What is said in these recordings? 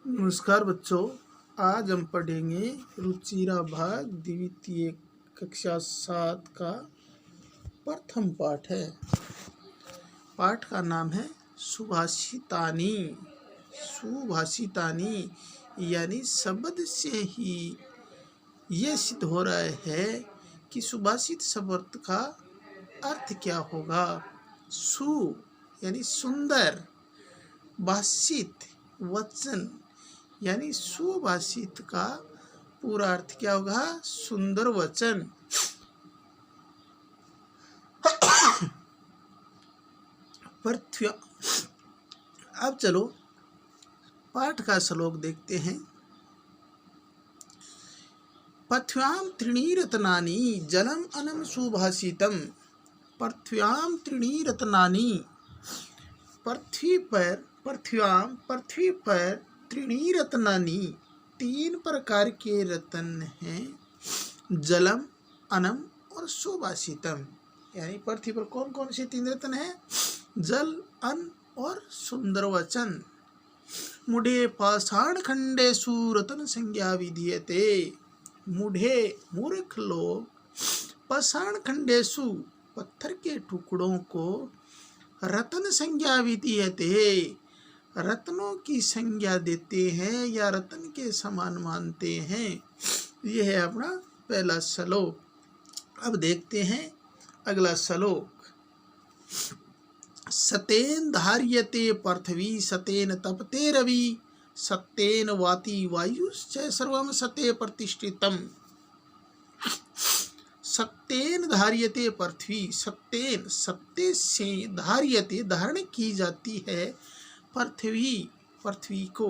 नमस्कार बच्चों, आज हम पढ़ेंगे रुचिरा भाग द्वितीय कक्षा 7 का प्रथम पाठ है। पाठ का नाम है सुभाषितानी। सुभाषितानी यानी शब्द से ही ये सिद्ध हो रहा है कि सुभाषित शब्द का अर्थ क्या होगा। सु यानी सुंदर, भाषित वचन यानी सुभाषित का पूरा अर्थ क्या होगा? सुंदर वचन। पृथ्वी। अब चलो पाठ का श्लोक देखते हैं। पृथ्व्याम त्रीणि रत्नानि जलम अनम सुभाषितम। पृथ्व्याम त्रीणि रत्नानि, पृथ्वी पर त्रीणि रत्नानि, 3 प्रकार के रत्न हैं। जलम, अनम और सुभाषितम। यानी पृथ्वी पर कौन कौन से 3 रत्न हैं? जल, अन्न और सुंदर वचन। मूढ़े पाषाण खंडेषु रत्न संज्ञा विधीयते। मूढ़े मूर्ख लोग, पाषाण खंडेषु पत्थर के टुकड़ों को, रत्न संज्ञा विधीयते रत्नों की संज्ञा देते हैं या रत्न के समान मानते हैं। यह है अपना पहला श्लोक। अब देखते हैं अगला श्लोक। सतेन धार्यते पृथ्वी सतेन तपते रवि सतेन वाति वायुश्च सर्वं सते प्रतिष्ठितम्। सत्येन धार्यते पृथ्वी, सत्येन सत्य से धार्यते धारण की जाती है पृथ्वी को,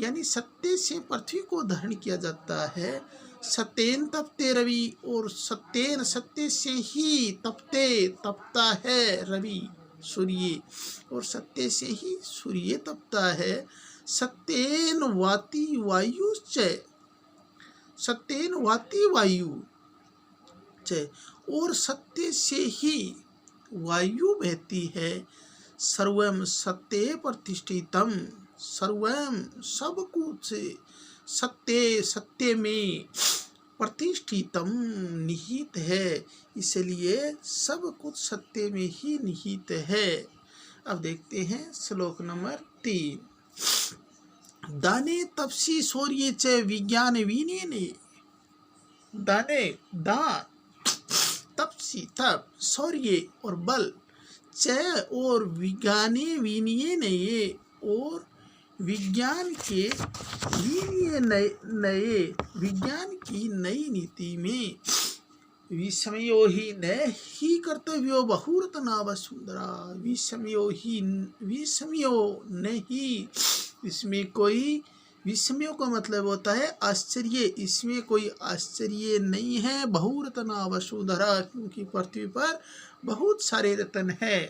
यानी सत्य से पृथ्वी को धारण किया जाता है। सत्येन तपते रवि, और सत्येन सत्य से ही तपता है रवि सूर्य, और सत्य से ही सूर्य तपता है। सत्येन वाति वायुश्च, सत्येन वाति वायु, और सत्य से ही वायु बहती है। सर्वं सत्ये प्रतिष्ठितम्, सर्वं सब कुछ सत्य में प्रतिष्ठितम निहित है, इसलिए सब कुछ सत्य में ही निहित है। अब देखते हैं श्लोक नंबर 3। दाने तपसी शौर्ये च विज्ञान विनयने। दाने दान, तपसी तप, शौर्य और बल, च और विज्ञाने विनये नये, और विज्ञान के विज्ञान की नई नीति में। विस्मयो ही न ही कर्तव्यो बहुरत्ना वसुंधरा। विस्मयो नहीं, इसमें कोई, विस्मयों का मतलब होता है आश्चर्य, इसमें कोई आश्चर्य नहीं है। बहुरत्ना वसुंधरा, क्योंकि पृथ्वी पर बहुत सारे रत्न हैं।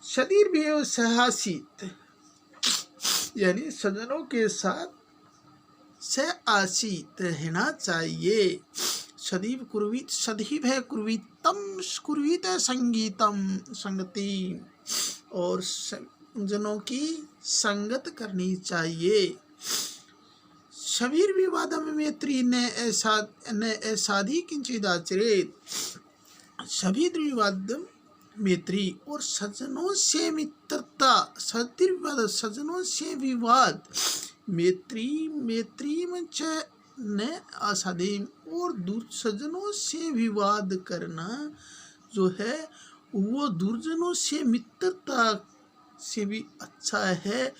सदीर्भेव सहासित, यानी सज्जनों के साथ सहासित रहना चाहिए। सदैव कुर्वीत, सदैव है कुर्वीत संगीतम संगति, और जनों की संगत करनी चाहिए। शबीर विवादम मैत्री ने ऐसाधी किंचिदाचरेत। सभी विवादम मैत्री, और सज्जनों से मित्रता, सज्जनों से विवाद, मैत्री मंच ने आसादीम, और दुर्सज्जनों से विवाद करना जो है वो दुर्जनों से मित्रता से भी अच्छा है।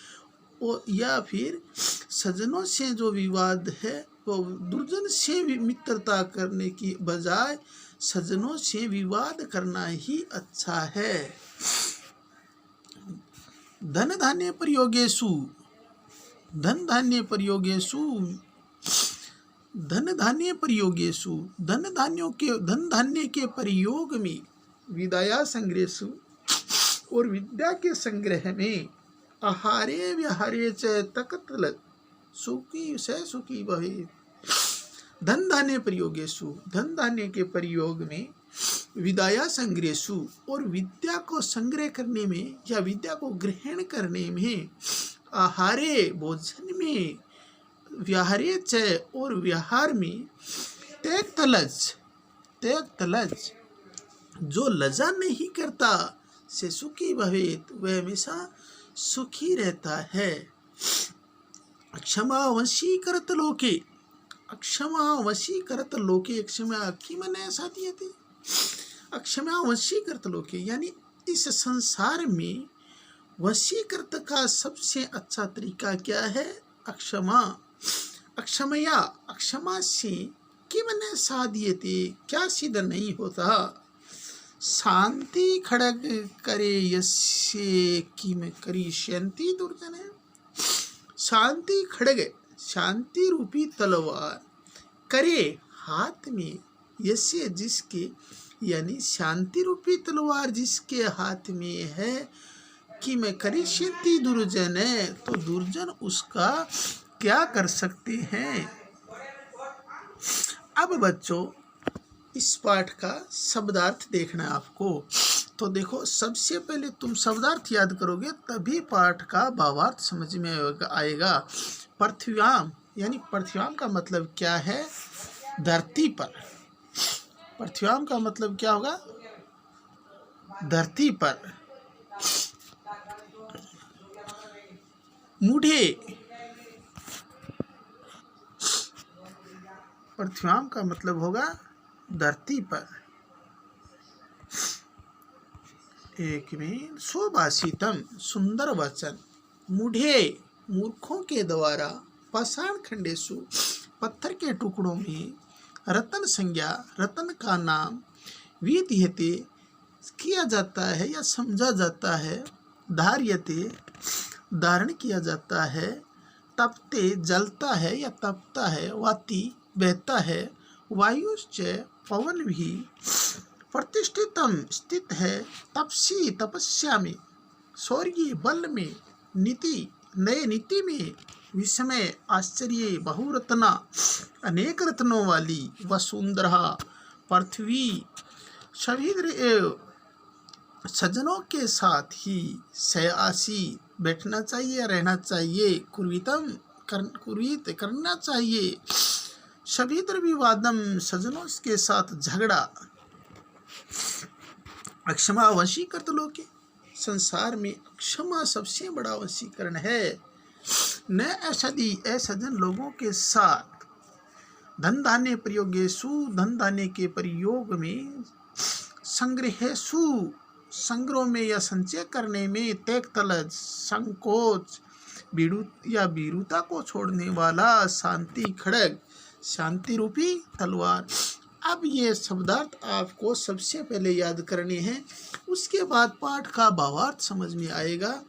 और या फिर सज्जनों से जो विवाद है वो दुर्जन से भी मित्रता करने की बजाय सज्जनों से विवाद करना ही अच्छा है। धन धान्य प्रयोगेषु, धन धान्य प्रयोगेषु, धन धान्य के प्रयोग में, विद्या संग्रहेषु, और विद्या के संग्रह में, आहारे विहारे च तकतल सुखी से सुखी भवेत्। धन धान्य प्रयोगेषु, धन धान्य के प्रयोग में, विद्या संग्रहेषु, और विद्या को संग्रह करने में या विद्या को ग्रहण करने में, आहारे भोजन में, व्याहारे च और व्यवहार में, त्याग तलज जो लज्जा नहीं करता, से सुखी भवेत वह हमेशा सुखी रहता है। क्षमा वशीकरत लोके, अक्षमा वशीकरत लोके, क्षमा की मैंने ऐसा दिए थे, अक्षमा वशीकरत लोके यानी इस संसार में वशीकृत का सबसे अच्छा तरीका क्या है? अक्षमा। अक्षमया, अक्षमा से कि मैंने साधिए थे, क्या सिद्ध नहीं होता। शांति खड़ग करे यस्य कि में करी शांति दुर्जन है। शांति खड़ग, शांति रूपी तलवार, करे हाथ में, यस्य जिसके, यानी शांति रूपी तलवार जिसके हाथ में है, कि मैं करिष्यन्ति दुर्जन है, तो दुर्जन उसका क्या कर सकते हैं। अब बच्चों इस पाठ का शब्दार्थ देखना है आपको। तो देखो, सबसे पहले तुम शब्दार्थ याद करोगे तभी पाठ का भावार्थ समझ में आएगा। पृथ्व्याम यानी पृथ्व्याम का मतलब क्या है? धरती पर। पृथ्व्याम का मतलब क्या होगा? धरती पर। मूढ़े, पृथ्व्याम का मतलब होगा धरती पर। एक में सुभाषितम, सुंदर वचन। मूढ़े, मूर्खों के द्वारा, पाषाण खंडेशु, पत्थर के टुकड़ों में, रतन संज्ञा, रतन का नाम, विधीयते किया जाता है या समझा जाता है, धार्यते धारण किया जाता है, तपते जलता है या तपता है, वाति बहता है, वायुश्च पवन भी, प्रतिष्ठितम स्थित है, तपसी तपस्या में, स्वर्गीय बल में, नीति नए नीति में, विस्मय आश्चर्य, बहुरत्ना अनेक रत्नों वाली, वसुंधरा पृथ्वी, सभी सज्जनों के साथ ही सयासी बैठना चाहिए, रहना चाहिए, कुर्वितम कुर्वित करना चाहिए, सभी विवादम सज्जनों के साथ झगड़ा। अक्षमा वशीकृत लोके, संसार में क्षमा सबसे बड़ा वशीकरण है। न असदी असज्जन लोगों के साथ, धन धान्य प्रयोगेषु, धन धान्य के प्रयोग में, संग्रहेषु संग्रह में या संचय करने में, त्याग तलज संकोच, या बीरूता को छोड़ने वाला, शांति खड़ग शांति रूपी तलवार। अब ये शब्दार्थ आपको सबसे पहले याद करने हैं, उसके बाद पाठ का भावार्थ समझ में आएगा।